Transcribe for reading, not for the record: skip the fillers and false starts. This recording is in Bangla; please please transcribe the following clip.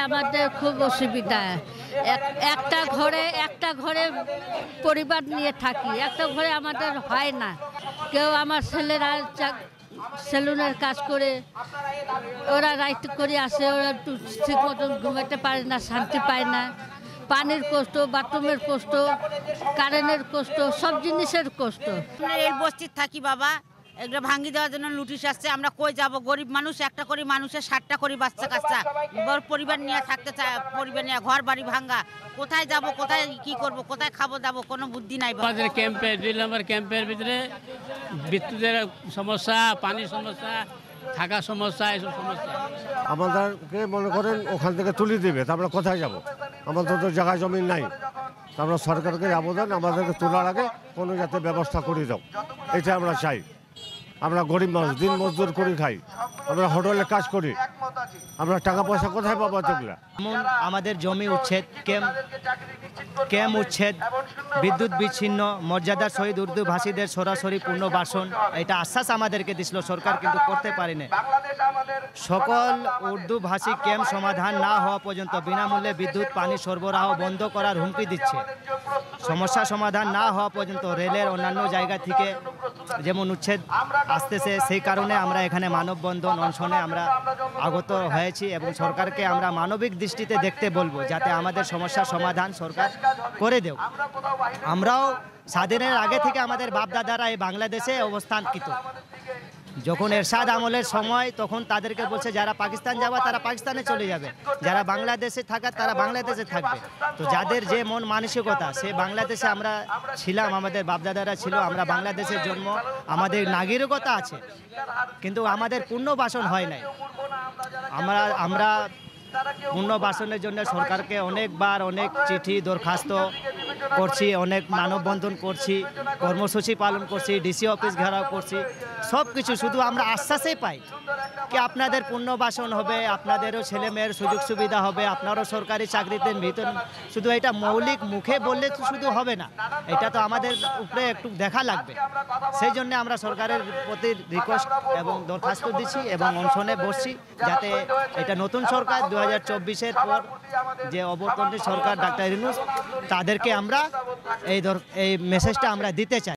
আমাদের খুব অসুবিধা। একটা ঘরে পরিবার নিয়ে থাকি, একটা ঘরে আমাদের হয় না। কেউ আমার ছেলেরা সেলুনের কাজ করে, ওরা রাইট করে আসে, ওরা ঠিক মতন ঘুমাতে পারে না, শান্তি পায় না। পানির কষ্ট, বাথরুমের কষ্ট, কারেন্টের কষ্ট, সব জিনিসের কষ্ট। এই বস্তির থাকি বাবা, এগুলো ভাঙি দেওয়ার জন্য নোটিশ আসছে। আমরা কই যাব? গরিব মানুষ, একটা করে মানুষের 60টা করে বাচ্চা কাচ্চা, পরিবার নিয়ে থাকতে চায়, পরিবার নিয়ে ঘর বাড়ি ভাঙ্গা, কোথায় যাব, কোথায় কি করব, কোথায় খাবো দাবো, কোনো বুদ্ধি নাই। আমাদের ক্যাম্পে 2 নম্বর ক্যাম্পের ভিতরে বিদ্যুতের সমস্যা, পানির সমস্যা, থাকা সমস্যা, এসব সমস্যা। আমাদেরকে মনে করেন ওখান থেকে তুলে দেবে, তা আমরা কোথায় যাব? আমাদের তো জায়গা জমি নাই। আমরা সরকারকে আবেদন, আমাদেরকে তোলার আগে কোনো যাতে ব্যবস্থা করে দাও, এটা আমরা চাই। আমরা গরিব মানুষ, দিন মজদুর করে খাই, আমরা হোটেলে কাজ করি, আমরা টাকা পয়সা কোথায় পাবো? এতগুলা আমাদের জমি উচ্ছেদ, ক্যাম্প উচ্ছেদ, বিদ্যুৎ বিচ্ছিন্ন, মর্যাদার সহিত উর্দু ভাষীদের সরাসরি পুনর্বাসন, এটা আশ্বাস আমাদেরকে দিছিল সরকার, কিন্তু করতে পারেনি। সকল উর্দু ভাষী ক্যাম্প সমাধান না হওয়া পর্যন্ত বিনামূল্যে বিদ্যুৎ পানি সরবরাহ বন্ধ করার হুমকি দিচ্ছে। সমস্যা সমাধান না হওয়া পর্যন্ত রেলের অন্যান্য জায়গা থেকে যেমন উচ্ছেদ আসতেছে, সেই কারণে আমরা এখানে মানববন্ধন অনশনে আমরা আগত হয়েছি এবং সরকারকে আমরা মানবিক দৃষ্টিতে দেখতে বলবো, যাতে আমাদের সমস্যার সমাধান সরকার করে দেও। আমরাও স্বাধীনের আগে থেকে আমাদের বাপদাদারা এই বাংলাদেশে অবস্থানকৃত। যখন এরশাদ আমলের সময়, তখন তাদেরকে বলছে যারা পাকিস্তান যাবে তারা পাকিস্তানে চলে যাবে, যারা বাংলাদেশে থাকার তারা বাংলাদেশে থাকবে। তো যাদের যে মন মানসিকতা, সে বাংলাদেশে আমরা ছিলাম, আমাদের বাপদাদারা ছিল, আমরা বাংলাদেশের জন্ম, আমাদের নাগরিকতা আছে, কিন্তু আমাদের পুনর্বাসন হয় নাই। আমরা পুনর্বাসনের জন্য সরকারকে অনেকবার অনেক চিঠি দরখাস্ত করছি, অনেক মানববন্ধন করছি, কর্মসূচি পালন করছি, ডিসি অফিস ঘেরাও করছি, সব কিছু, শুধু আমরা আশ্বাসই পাই কি আপনাদের পুনর্বাসন হবে, আপনাদেরও ছেলে মেয়ের সুযোগ সুবিধা হবে, আপনারও সরকারি চাকরিতে বেতন। শুধু এটা মৌলিক মুখে বললে তো শুধু হবে না, এটা তো আমাদের উপরে একটু দেখা লাগবে। সেই জন্য আমরা সরকারের প্রতি রিকোয়েস্ট এবং দরখাস্ত দিচ্ছি এবং অনশনে বসছি, যাতে এটা নতুন সরকার 2024-এর পর যে অবতরণী সরকার ডাক্তার ইউনূস, তাদেরকে আমরা এই মেসেজটা আমরা দিতে চাই।